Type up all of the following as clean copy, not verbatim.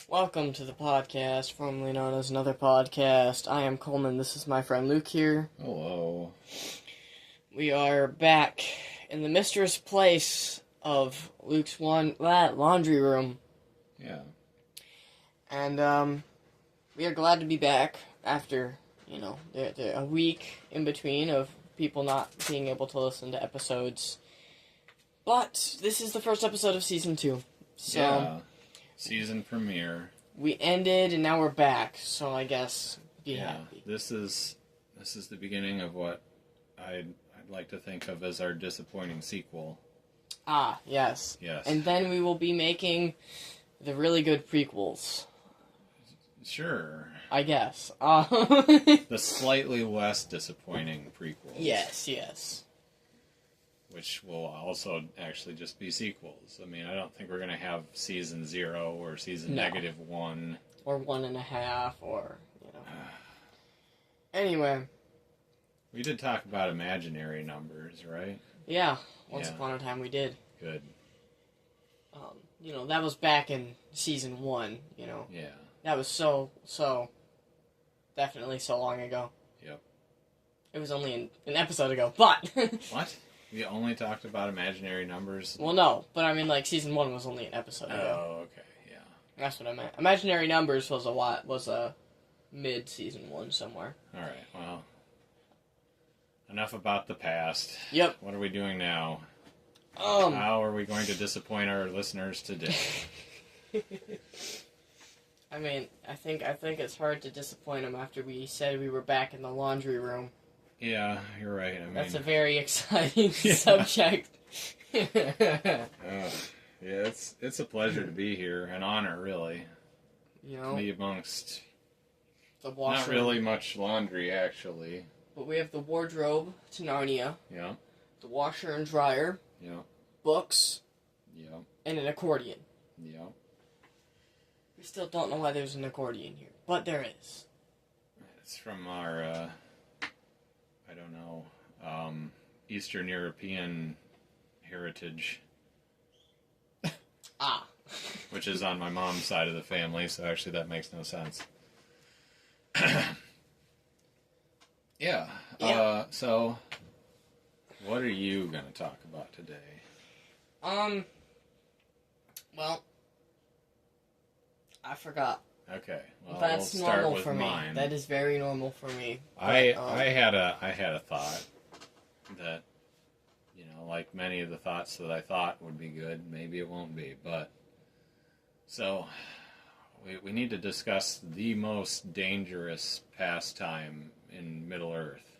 Welcome to the podcast, formerly known as Another Podcast. I am Coleman. This is my friend Luke here. Hello. We are back in the mistress place of Luke's laundry room. Yeah. And, we are glad to be back after, a week in between of people not being able to listen to episodes. But this is the first episode of Season 2. So, yeah. Season premiere. We ended and now we're back, so I guess be happy. This is the beginning of what I'd like to think of as our disappointing sequel. Ah, yes. Yes. And then we will be making the really good prequels. Sure. I guess. The slightly less disappointing prequels. Yes. Which will also actually just be sequels. I mean, I don't think we're going to have season 0 or season -1. Or 1.5, or, Anyway. We did talk about imaginary numbers, right? Yeah. Once upon a time we did. Good. That was back in season 1, Yeah. That was so definitely so long ago. Yep. It was only an episode ago, but... What? We only talked about imaginary numbers? Well, no, but I mean, season 1 was only an episode ago. Oh, okay, yeah. That's what I meant. Imaginary Numbers was a mid-season 1 somewhere. Alright, well, enough about the past. Yep. What are we doing now? How are we going to disappoint our listeners today? I mean, I think it's hard to disappoint them after we said we were back in the laundry room. Yeah, you're right. That's a very exciting subject. Yeah, it's a pleasure to be here, an honor, really. To be amongst the washer. Not really much laundry, actually. But we have the wardrobe to Narnia. Yeah. The washer and dryer. Yeah. Books. Yeah. And an accordion. Yeah. We still don't know why there's an accordion here, but there is. It's from our, Eastern European heritage. Which is on my mom's side of the family, so actually that makes no sense. Yeah. So, what are you going to talk about today? Well, I forgot. Okay. Well, that's we'll start normal with for mine. me. That is very normal for me. I had a thought that, like many of the thoughts that I thought would be good, maybe it won't be, but so we need to discuss the most dangerous pastime in Middle-earth.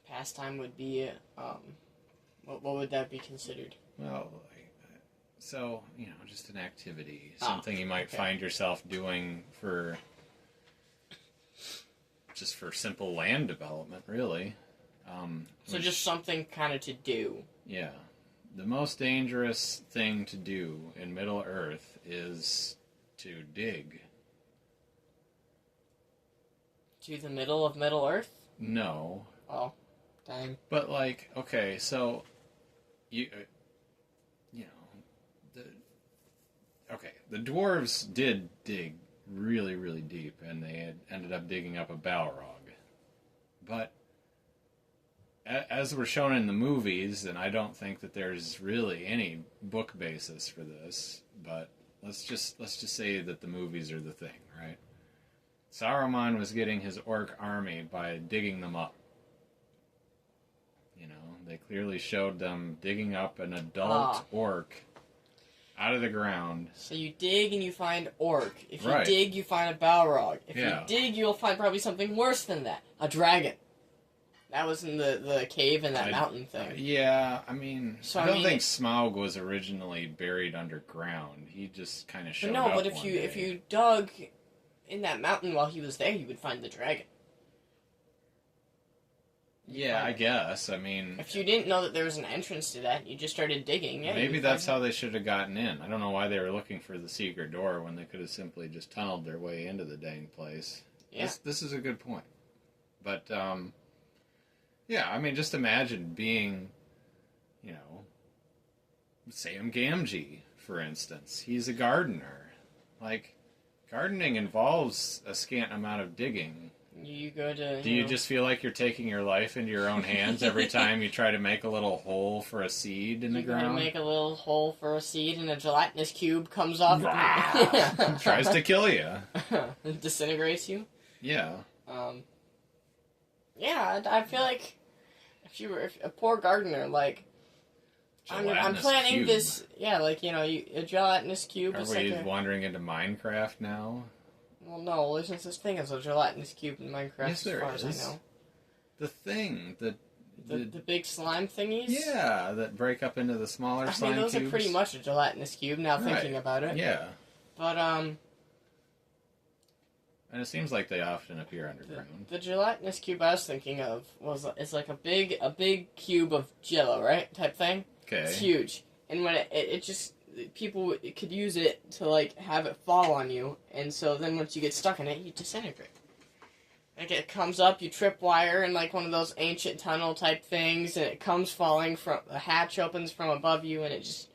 Pastime would be what would that be considered? Well, so, just an activity, something you might find yourself doing for simple land development, really. So just something kind of to do. Yeah. The most dangerous thing to do in Middle-earth is to dig. To the middle of Middle-earth? No. Oh, dang. But, okay, so, the dwarves did dig really, really deep, and they had ended up digging up a Balrog. But as we're shown in the movies, and I don't think that there's really any book basis for this, but let's just say that the movies are the thing, right? Saruman was getting his orc army by digging them up. They clearly showed them digging up an adult orc out of the ground. So you dig and you find orc. If you Right. dig, you find a Balrog. If Yeah. you dig, you'll find probably something worse than that. A dragon. That was in the cave in that mountain thing. Yeah, I mean, So, I don't think Smaug was originally buried underground. He just kind of showed up but one day. if you dug in that mountain while he was there, you would find the dragon. Yeah, I guess. I mean, if you didn't know that there was an entrance to that, you just started digging. Yeah, maybe that's how they should have gotten in. I don't know why they were looking for the secret door when they could have simply just tunneled their way into the dang place. Yeah. This is a good point. But, yeah, I mean, just imagine being, Sam Gamgee, for instance. He's a gardener. like, gardening involves a scant amount of digging. You go to. Do you just feel like you're taking your life into your own hands every time you try to make a little hole for a seed in the You go to ground? make a little hole for a seed, and a gelatinous cube comes off. Tries to kill you. It disintegrates you. Yeah. Yeah, I feel like if a poor gardener, like, I'm Gelatinous planning cube. this. Yeah, like, a gelatinous cube Are is we like wandering into Minecraft now? well, no, there's no such thing as a gelatinous cube in Minecraft, Yes, there as far as is. I know. The thing, The big slime thingies. yeah, that break up into the smaller slime those cubes. are pretty much a gelatinous cube. Now thinking Right. about it. Yeah, But and it seems like they often appear underground. the gelatinous cube I was thinking of is like a big cube of Jello, right? Type thing. Okay. It's huge, and when it just people could use it to like have it fall on you, and so then once you get stuck in it, you disintegrate. Like it comes up, you tripwire in like one of those ancient tunnel type things, and it comes falling from a hatch opens from above you, and it just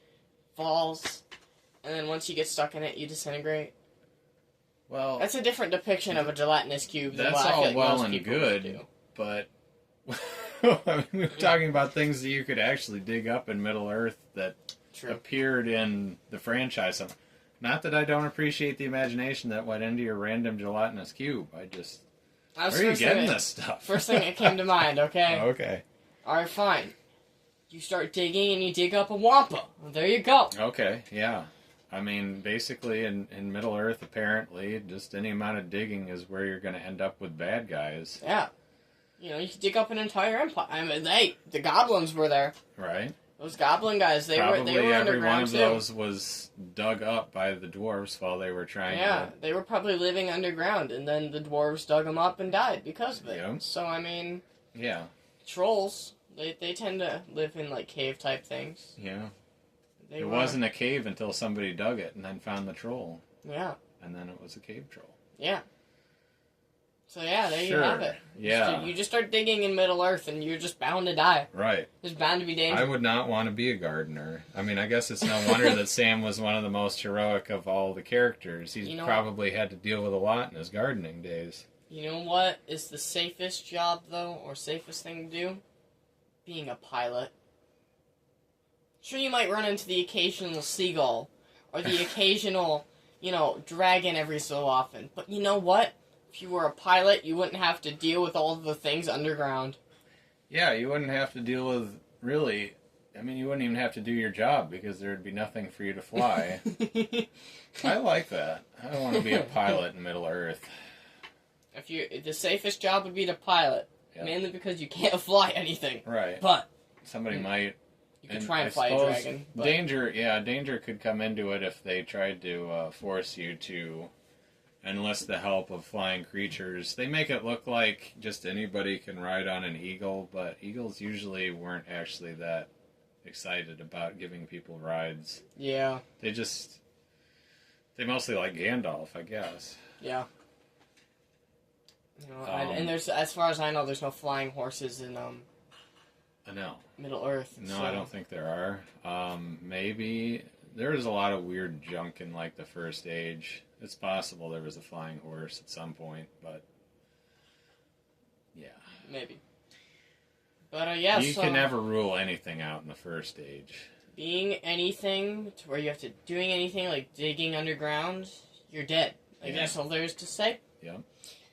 falls, and then once you get stuck in it, you disintegrate. Well, That's a different depiction of a gelatinous cube than that's what I feel all like well most and people would good, do. but I mean, we're talking about things that you could actually dig up in Middle Earth that True. appeared in the franchise. Not that I don't appreciate the imagination that went into your random gelatinous cube. Where are you getting this stuff? First thing that came to mind, okay? Okay. Alright, fine. You start digging and you dig up a wampa. Well, there you go. Okay, yeah. I mean, basically, in Middle Earth, apparently, just any amount of digging is where you're going to end up with bad guys. Yeah. You can dig up an entire empire. I mean, the goblins were there. Right? Those goblin guys, they Probably were every underground one of too. those was dug up by the dwarves while they were trying Yeah, to... they were probably living underground, and then the dwarves dug them up and died because of it. Yeah. So, I mean, Yeah, trolls, they tend to live in, like, cave-type things. yeah. They It were- wasn't a cave until somebody dug it and then found the troll. Yeah, And then it was a cave troll. yeah. So, yeah, there Sure. you have it. Yeah. You just start digging in Middle Earth, and you're just bound to die. Right. There's bound to be danger. I would not want to be a gardener. I mean, I guess it's no wonder that Sam was one of the most heroic of all the characters. He's probably had to deal with a lot in his gardening days. You know what is the safest job, though, or safest thing to do? Being a pilot. Sure, you might run into the occasional seagull, or the occasional, dragon every so often. But you know what? If you were a pilot, you wouldn't have to deal with all of the things underground. Yeah, you wouldn't have to deal with, really, I mean, you wouldn't even have to do your job because there'd be nothing for you to fly. I like that. I don't want to be a pilot in Middle Earth. The safest job would be to pilot, Yep. mainly because you can't fly anything. Right. But Somebody might. you can try and fly a suppose dragon. But Danger could come into it if they tried to force you to enlist the help of flying creatures. They make it look like just anybody can ride on an eagle, but eagles usually weren't actually that excited about giving people rides. yeah, They mostly like Gandalf, I guess. yeah. And there's, as far as I know, there's no flying horses in No. Middle Earth. No, so. I don't think there are. Maybe there was a lot of weird junk in like the First Age. It's possible there was a flying horse at some point, but yeah. Maybe. But yeah, You so can never rule anything out in the First Age. being anything to where you have to doing anything like digging underground, you're dead. Like Yeah. that's all there is to say. Yeah.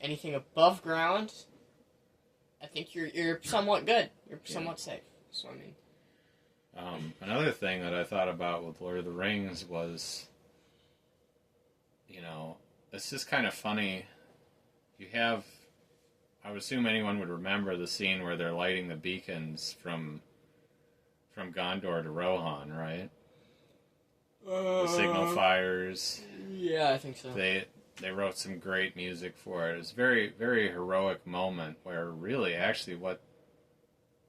Anything above ground, I think you're somewhat good. You're somewhat safe. So I mean, Another thing that I thought about with Lord of the Rings was, it's just kind of funny. You have, I would assume anyone would remember the scene where they're lighting the beacons from Gondor to Rohan, right? The signal fires. Yeah, I think so. They wrote some great music for it. It was a very, very heroic moment where really actually what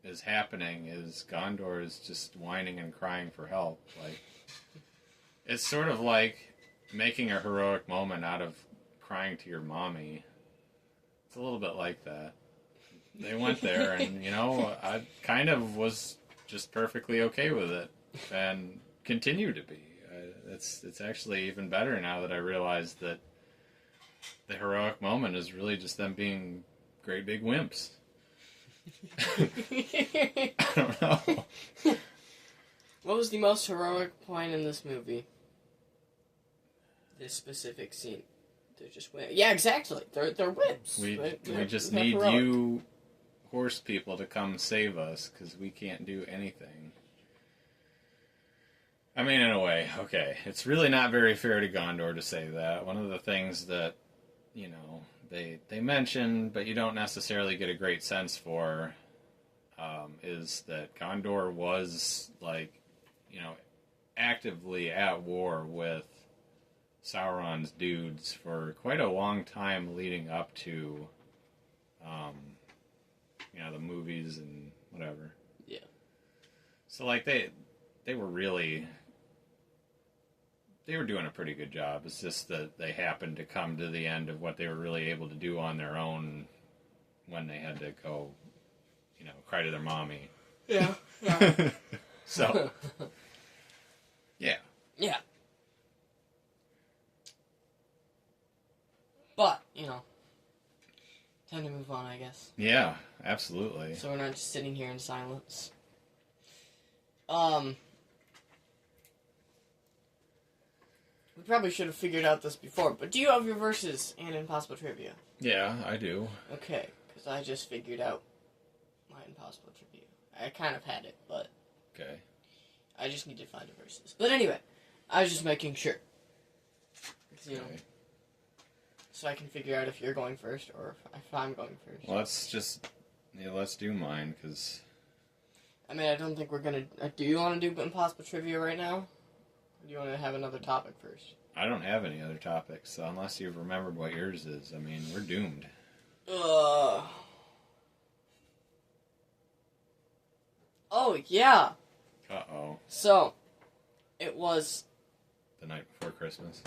is happening is Gondor is just whining and crying for help. Like, it's sort of like making a heroic moment out of crying to your mommy. It's a little bit like that. They went there and, I kind of was just perfectly okay with it and continue to be. it's actually even better now that I realize that the heroic moment is really just them being great big wimps. I don't know. What was the most heroic point in this movie? This specific scene. They're just wimps. Yeah, exactly. They're wimps. We just they're need heroic. you horse people to come save us because we can't do anything. I mean, in a way, okay. It's really not very fair to Gondor to say that. One of the things that, you know, they mention, but you don't necessarily get a great sense for, is that Gondor was, like, you know, actively at war with Sauron's dudes for quite a long time leading up to, you know, the movies and whatever. Yeah. So, like, they were really... They were doing a pretty good job. It's just that they happened to come to the end of what they were really able to do on their own when they had to go, you know, cry to their mommy. Yeah. So, yeah. Yeah. But, you know, time to move on, I guess. Yeah, absolutely. So we're not just sitting here in silence. We probably should have figured out this before, but do you have your verses and Impossible Trivia? Yeah, I do. Okay, because I just figured out my Impossible Trivia. I kind of had it, but Okay. I just need to find the verses. But anyway, I was just making sure. 'Cause, you know, Okay. so I can figure out if you're going first or if I'm going first. Well, let's do mine, because... I mean, I don't think we're gonna... do you want to do Impossible Trivia right now? Or do you want to have another topic first? I don't have any other topics, so unless you've remembered what yours is, I mean, we're doomed. Oh, yeah. Uh-oh. So, it was... The Night Before Christmas.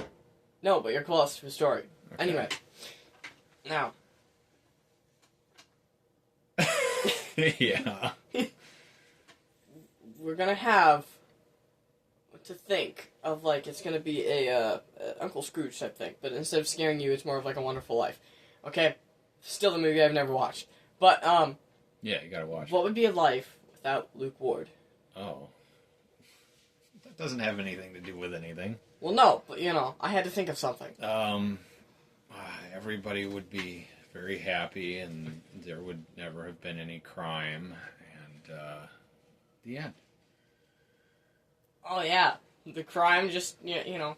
No, but you're close to a story. Okay. Anyway. Now. Yeah. We're gonna have to think of, like, it's gonna be a Uncle Scrooge type thing, but instead of scaring you, it's more of like A Wonderful Life. Okay? Still the movie I've never watched. But, Yeah, you gotta watch what would be a life without Luke Ward? Oh. That doesn't have anything to do with anything. Well, no, but, you know, I had to think of something. Everybody would be very happy, and there would never have been any crime, and, the end. Oh, yeah. The crime just, you know,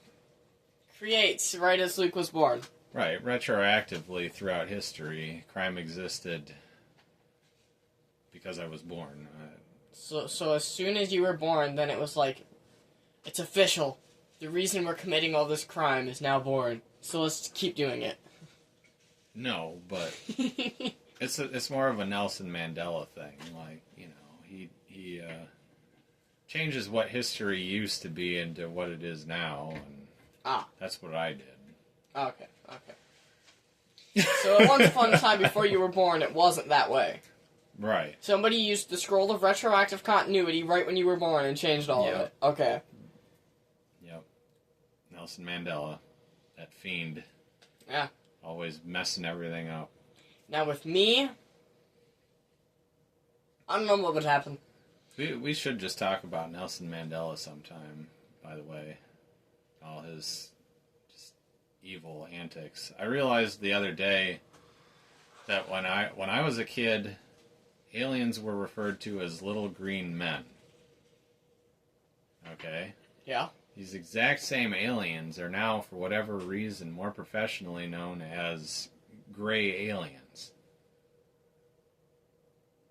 creates right as Luke was born. Right, retroactively throughout history, crime existed because I was born. So as soon as you were born, then it was like, it's official. The reason we're committing all this crime is now born. So let's keep doing it. No, but it's more of a Nelson Mandela thing. Like, you know, he changes what history used to be into what it is now, and that's what I did. Okay. So at one fun time before you were born, it wasn't that way. Right. Somebody used the scroll of retroactive continuity right when you were born and changed all of it. Okay. Yep. Nelson Mandela, that fiend. Yeah. Always messing everything up. Now with me, I don't know what would happen. We should just talk about Nelson Mandela sometime, by the way. All his just evil antics. I realized the other day that when I was a kid, aliens were referred to as little green men. Okay? Yeah. These exact same aliens are now, for whatever reason, more professionally known as gray aliens.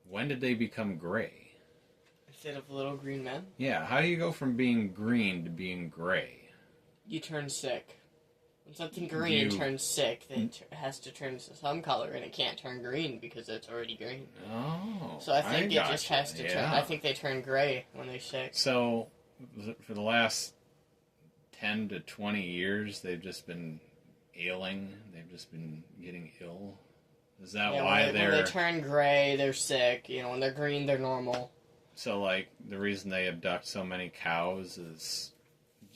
When did they become gray? Instead of little green men, Yeah, how do you go from being green to being gray? you turn sick. When something green You- turns sick, it has to turn to some color, and it can't turn green because it's already green. Oh, So I think it just gotcha. has to turn. Yeah. I think they turn gray when they're sick. So, for the last 10 to 20 years, they've just been ailing. They've just been getting ill. Is that Yeah, why when they're... they turn gray, they're sick. You know, when they're green, they're normal. So, like, the reason they abduct so many cows is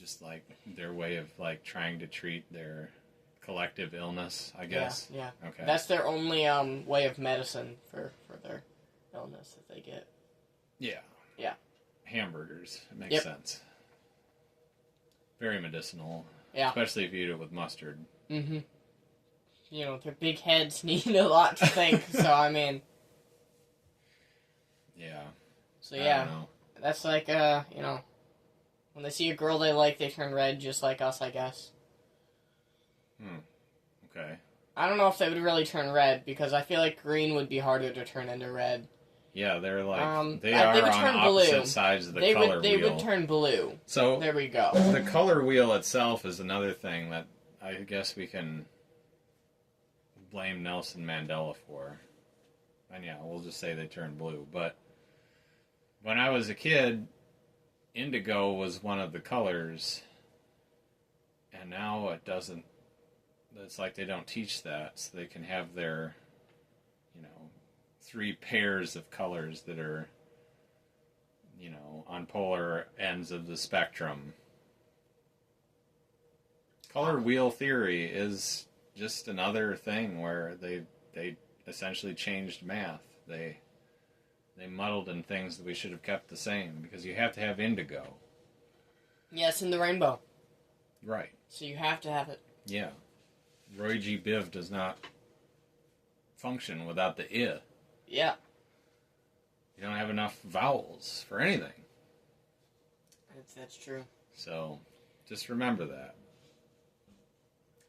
just like their way of like trying to treat their collective illness, I guess. Yeah. Okay. That's their only way of medicine for their illness that they get. Yeah. Yeah. Hamburgers. It makes sense. Very medicinal. Yeah. Especially if you eat it with mustard. Mm-hmm. You know, their big heads need a lot to think, so I mean... Yeah. So yeah, I don't know. that's like, you know, when they see a girl they like, they turn red just like us, I guess. Okay. I don't know if they would really turn red, because I feel like green would be harder to turn into red. Yeah, they're like, they they are would on turn opposite blue. sides of the They color would, they wheel. would turn blue. So, There we go. the color wheel itself is another thing that I guess we can blame Nelson Mandela for. And yeah, we'll just say they turned blue. But when I was a kid, indigo was one of the colors, and now it doesn't. It's like they don't teach that, so they can have their, you know, 3 pairs of colors that are, you know, on polar ends of the spectrum. Color wheel theory is just another thing where they essentially changed math. They muddled in things that we should have kept the same, because you have to have indigo. Yes, in the rainbow. Right. So you have to have it. Yeah. Roy G. Biv does not function without the I. Yeah. You don't have enough vowels for anything. That's true. So, just remember that.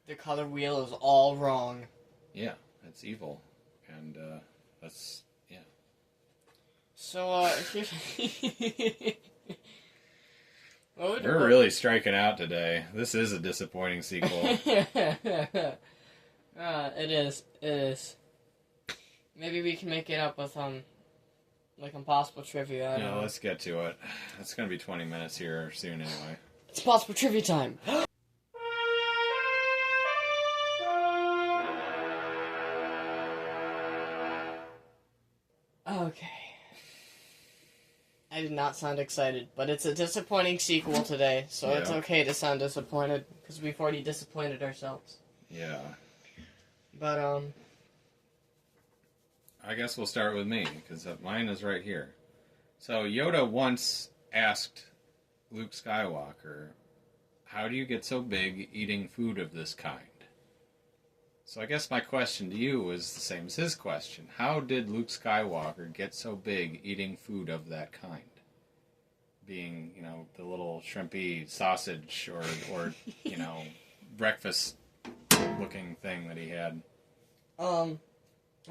The color wheel is all wrong. Yeah, it's evil. And, that's, yeah. So, We're really striking out today. This is a disappointing sequel. It is. It is. Maybe we can make it up with, like Impossible Trivia. I don't know. Let's get to it. It's going to be 20 minutes here soon anyway. It's Impossible Trivia time! Okay. I did not sound excited, but it's a disappointing sequel today, so it's Yeah. okay to sound disappointed, because we've already disappointed ourselves. Yeah. But, I guess we'll start with me, because mine is right here. So, Yoda once asked Luke Skywalker, how do you get so big eating food of this kind? So I guess my question to you is the same as his question. How did Luke Skywalker get so big eating food of that kind? Being, you know, the little shrimpy sausage or you know, breakfast-looking thing that he had. I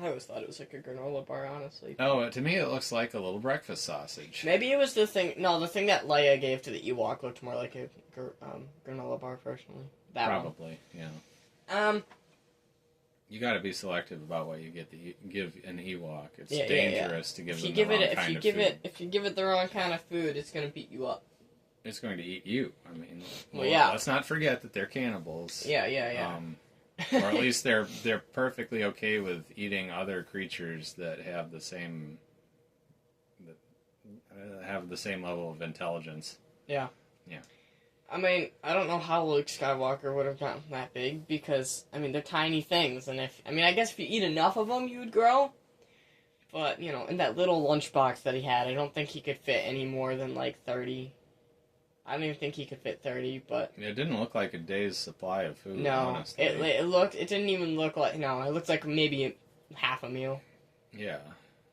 always thought it was like a granola bar, honestly. Oh, to me it looks like a little breakfast sausage. Maybe it was the thing... No, the thing that Leia gave to the Ewok looked more like a granola bar, personally. That Probably, yeah. one. You got to be selective about what you give an Ewok. It's Yeah, dangerous to give If them you the give wrong it, kind of food. food. If you give it the wrong kind of food, it's gonna beat you up. It's going to eat you. I mean, Well, yeah. Let's not forget that they're cannibals. Yeah. Or at least they're perfectly okay with eating other creatures that have the same level of intelligence. Yeah. Yeah. I mean, I don't know how Luke Skywalker would have gotten that big, because, I mean, they're tiny things, and I guess if you eat enough of them, you would grow. But, you know, in that little lunchbox that he had, I don't think he could fit any more than, like, 30. I don't even think he could fit 30, but... It didn't look like a day's supply of food, No, honestly. it didn't even look like, no, it looked like maybe half a meal. Yeah.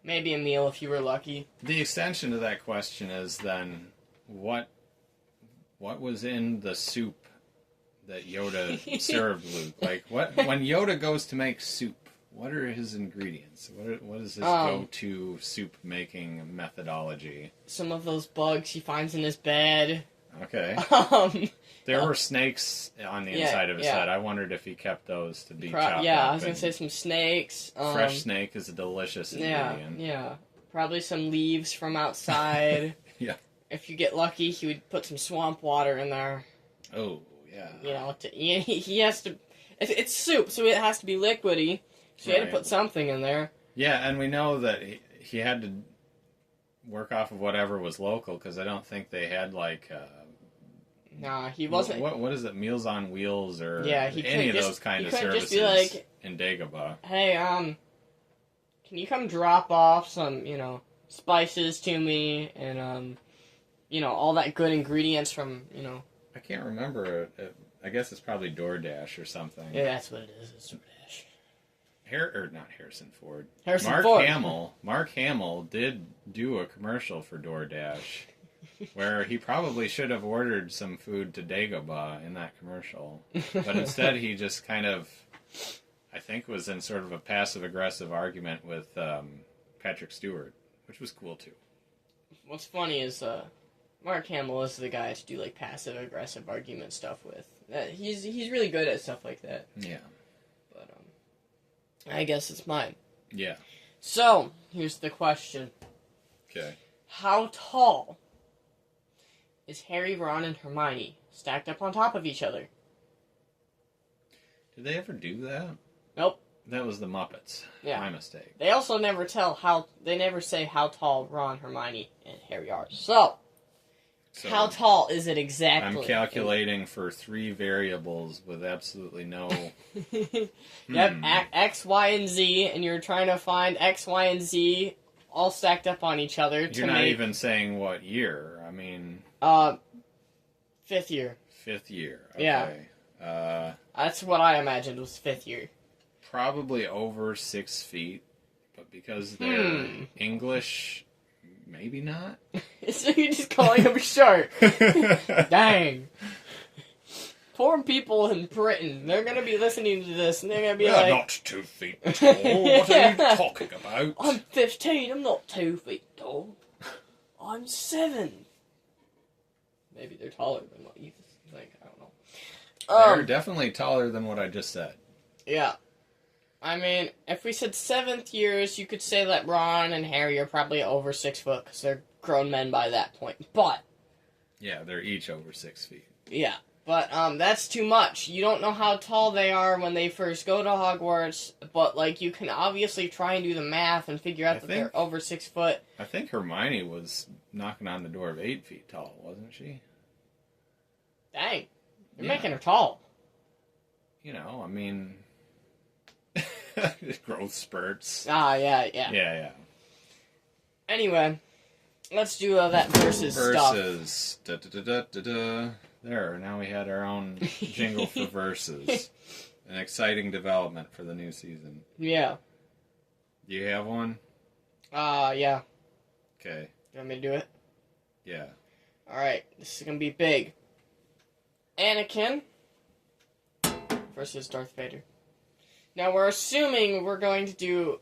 Maybe a meal if you were lucky. The extension to that question is then, what was in the soup that Yoda served Luke? Like, when Yoda goes to make soup, what are his ingredients? What is his go-to soup-making methodology? Some of those bugs he finds in his bed. Okay. There were snakes on the Yeah, inside of his yeah. head. I wondered if he kept those to be chopped Yeah, up. I was gonna say some snakes. Fresh snake is a delicious ingredient. Yeah. Probably some leaves from outside. Yeah. If you get lucky, he would put some swamp water in there. Oh, yeah. You know, he has to... It's soup, so it has to be liquidy. So he had to Right. put something in there. Yeah, and we know that he had to work off of whatever was local, because I don't think they had, like, Nah, he wasn't. What is it? Meals on Wheels or Yeah, he any of couldn't those kind he of couldn't services just be like, in Dagobah. hey, can you come drop off some, spices to me and, all that good ingredients from, I can't remember. I guess it's probably DoorDash or something. Yeah, that's what it is. It's DoorDash. Not Harrison Ford. Harrison Ford. Mark Hamill did do a commercial for DoorDash where he probably should have ordered some food to Dagobah in that commercial. But instead he just kind of, I think, was in sort of a passive-aggressive argument with Patrick Stewart, which was cool too. What's funny is Mark Hamill is the guy to do like passive-aggressive argument stuff with. He's really good at stuff like that. Yeah. But I guess it's mine. Yeah. So, here's the question. Okay. How tall is Harry, Ron, and Hermione stacked up on top of each other? Did they ever do that? Nope. That was the Muppets. Yeah. My mistake. They also never they never say how tall Ron, Hermione, and Harry are. So how tall is it exactly? I'm calculating for 3 variables with absolutely no... Yep, X, Y, and Z, and you're trying to find X, Y, and Z all stacked up on each other. You're not even saying what year. I mean... 5th year. 5th year. Okay. Yeah. That's what I imagined was 5th year. Probably over 6 feet, but because they're English... Maybe not. So you're just calling him short. Dang. Poor people in Britain. They're going to be listening to this and they're going to be like... not 2 feet tall. What are you talking about? I'm 15. I'm not 2 feet tall. I'm 7. Maybe they're taller than what you think. I don't know. They're definitely taller than what I just said. Yeah. I mean, if we said 7th years, you could say that Ron and Harry are probably over 6 foot because they're grown men by that point. But yeah, they're each over 6 feet. Yeah, but that's too much. You don't know how tall they are when they first go to Hogwarts, but like you can obviously try and do the math and figure out they're over 6 foot. I think Hermione was knocking on the door of 8 feet tall, wasn't she? Dang, you're making her tall. You know, I mean. Growth spurts. Yeah. Anyway, let's do that versus stuff. Versus. There, now we had our own jingle for versus. An exciting development for the new season. Yeah. Do you have one? Yeah. Okay. You want me to do it? Yeah. Alright, this is gonna be big. Anakin versus Darth Vader. Now, we're assuming we're going to do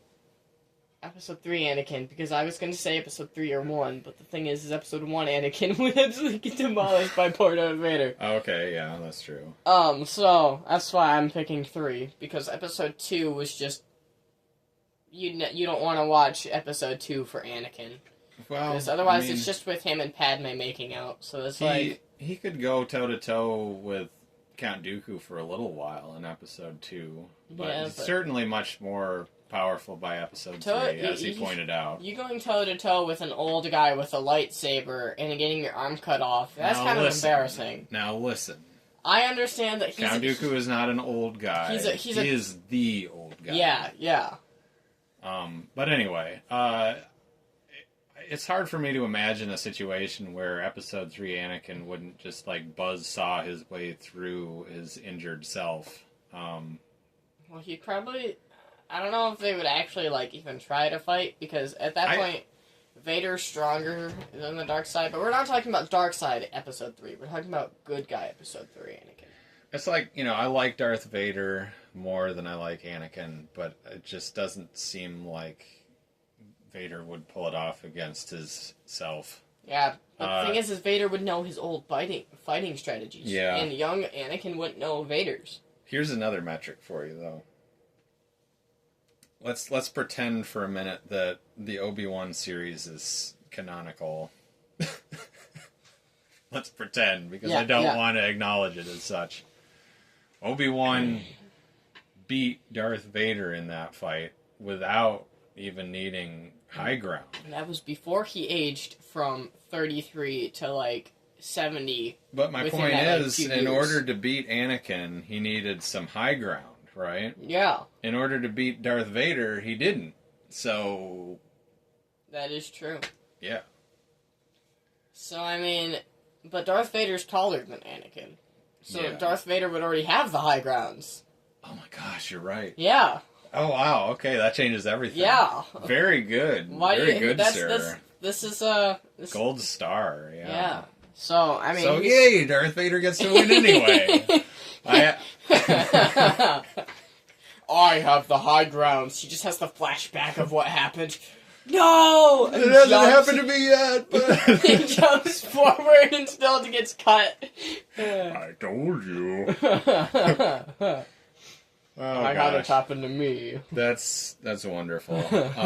Episode 3 Anakin, because I was going to say Episode 3 or 1, but the thing is Episode 1 Anakin would actually get demolished by poor Darth Vader. Okay, yeah, that's true. So, that's why I'm picking 3, because Episode 2 was just... You don't want to watch Episode 2 for Anakin. Well, because otherwise it's just with him and Padme making out, so it's like... He could go toe-to-toe with Count Dooku for a little while in Episode 2, but he's certainly much more powerful by Episode 3, as he pointed out. You going toe-to-toe with an old guy with a lightsaber and getting your arm cut off, that's kind of embarrassing. Now listen. I understand that Count Dooku is not an old guy. He is the old guy. Yeah. But anyway, it's hard for me to imagine a situation where Episode 3 Anakin wouldn't just, like, buzzsaw his way through his injured self. Well, he'd probably... I don't know if they would actually, like, even try to fight, because at that point, Vader's stronger than the dark side, but we're not talking about dark side Episode 3. We're talking about good guy Episode 3 Anakin. It's like, I like Darth Vader more than I like Anakin, but it just doesn't seem like Vader would pull it off against his self. Yeah, but the thing is Vader would know his old fighting strategies. Yeah. And young Anakin wouldn't know Vader's. Here's another metric for you, though. Let's pretend for a minute that the Obi-Wan series is canonical. Let's pretend, because I don't want to acknowledge it as such. Obi-Wan beat Darth Vader in that fight without even needing high ground. And that was before he aged from 33 to, like, 70. But my within point that, is, few in years. order to beat Anakin, he needed some high ground, right? Yeah, In order to beat Darth Vader, he didn't. So, that is true. yeah. So, I mean, but Darth Vader's taller than Anakin. So Yeah. Darth Vader would already have the high grounds. Oh my gosh, you're right. Yeah. Oh wow, okay, that changes everything. Yeah. Very good. Why Very do you, good, sir. this is this, Gold star, yeah. yeah. So, I mean, So yay, Darth Vader gets to win anyway. I have the high grounds. He just has the flashback of what happened. No! It hasn't happened to me yet, He but jumps forward and still gets cut. I told you. Oh, I got it gosh. happened to me. That's wonderful. But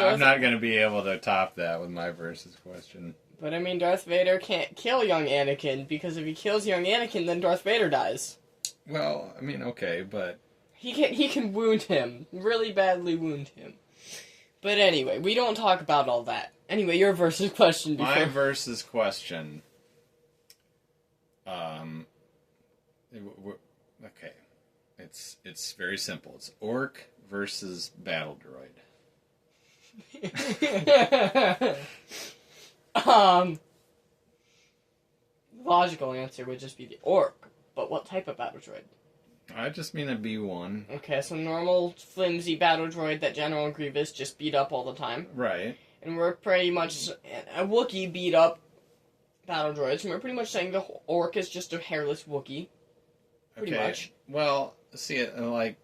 I'm not going to be able to top that with my versus question. But I mean, Darth Vader can't kill young Anakin, because if he kills young Anakin, then Darth Vader dies. Well, I mean, okay, but He can wound him. Really badly wound him. But anyway, we don't talk about all that. Anyway, your versus question before. my versus question. Okay, it's very simple. It's orc versus battle droid. Logical answer would just be the orc. But what type of battle droid? I just mean a B1. Okay, so normal, flimsy battle droid that General Grievous just beat up all the time. Right. And we're pretty much... A Wookiee beat up battle droids, and we're pretty much saying the orc is just a hairless Wookiee. Pretty much. Well, see, like,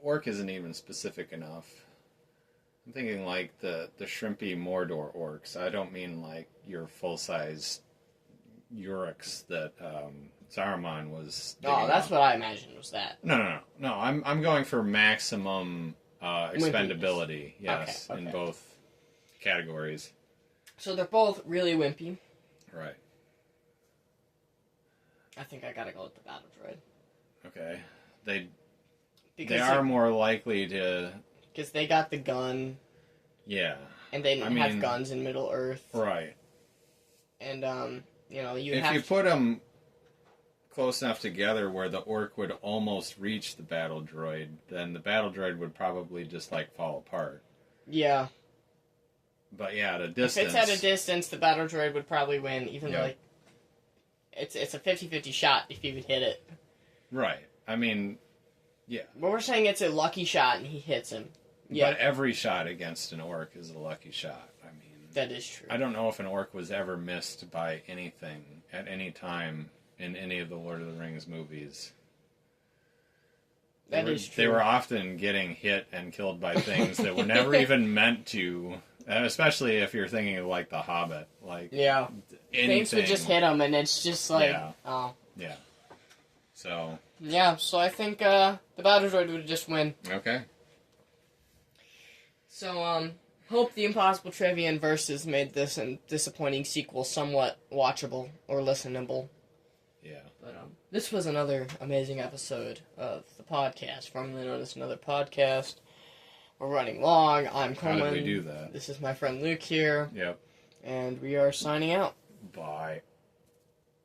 orc isn't even specific enough. I'm thinking, like, the shrimpy Mordor orcs. I don't mean, like, your full-size Uruks that Saruman was digging Oh, that's up. what I imagined was that. No. I'm going for maximum expendability. Yes, Okay. in both categories. So they're both really wimpy. Right. I think I gotta go with the battle droid. Okay. They Because are more likely to. Because they got the gun, Yeah. and they didn't I have mean- guns in Middle Earth. Right. And, you know, you If have you to... put them close enough together where the orc would almost reach the battle droid, then the battle droid would probably just like fall apart. Yeah. But yeah, at a If distance. it's at a distance, the battle droid would probably win, even though, Yeah. like, it's a 50-50 shot if you could hit it. Right. I mean, yeah. But we're saying it's a lucky shot and he hits him. Yeah, But every shot against an orc is a lucky shot. I mean, that is true. I don't know if an orc was ever missed by anything at any time in any of the Lord of the Rings movies. That is true. They were often getting hit and killed by things that were never even meant to. Especially if you're thinking of like The Hobbit, like Yeah. anything. Things would just hit him, and it's just like, Yeah. oh. Yeah. So Yeah, so I think the battle droid would just win. okay. So, hope the Impossible Trivia and Versus made this and disappointing sequel somewhat watchable or listenable. Yeah. But this was another amazing episode of the podcast, formerly known as Another Podcast. We're running long. I'm How Coleman. did we do that? This is my friend Luke here, Yep. and we are signing out. Bye.